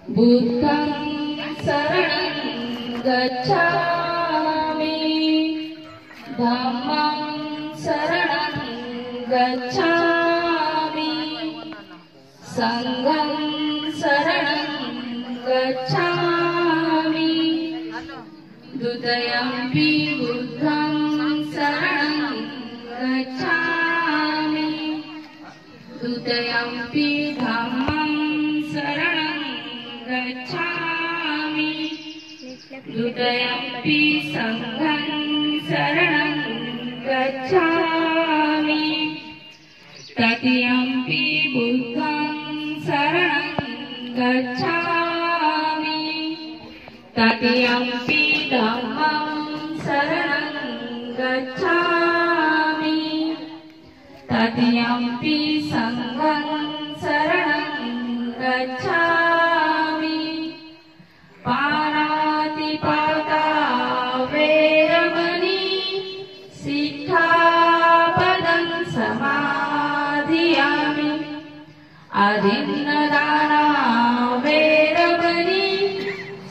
बुद्धं शरणं गच्छामि धम्मं शरणं गच्छामि संघं शरणं गच्छामि द्वितीयंपि बुद्धं शरणं गच्छामि द्वितीयंपि धम्मं शरणं गच्छामि द्वितीयंपि संघं शरणं गच्छामि तृतीयंपि बुद्धं शरणं गच्छामि तृतीयंपि धम्मं शरणं गच्छामि तृतीयंपि संघं शरणं गच्छामि पाणातिपाता वेरमणि सिक्खापदं समाधियामि अदिन्नदाना वेरमणि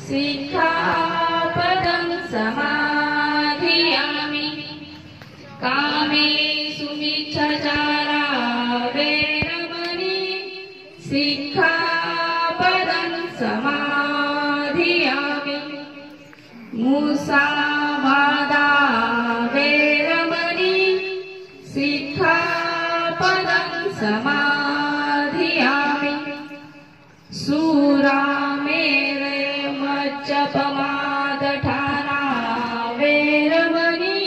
सिक्खापदं समाधियामि कामेषु मिच्छाचारा वेरमणि सिक्खापदं समाधियामि मुसावादा वेरमणि सिक्खापदं समाधियामि सूरामेरे मज्जपमादठाना वेरमणि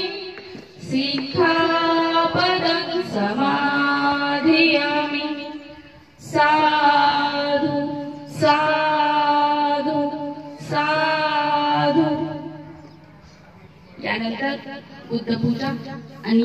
सिक्खापदं समाधियामि साधु साधु साधु। यानंतर बुद्ध पूजा आणि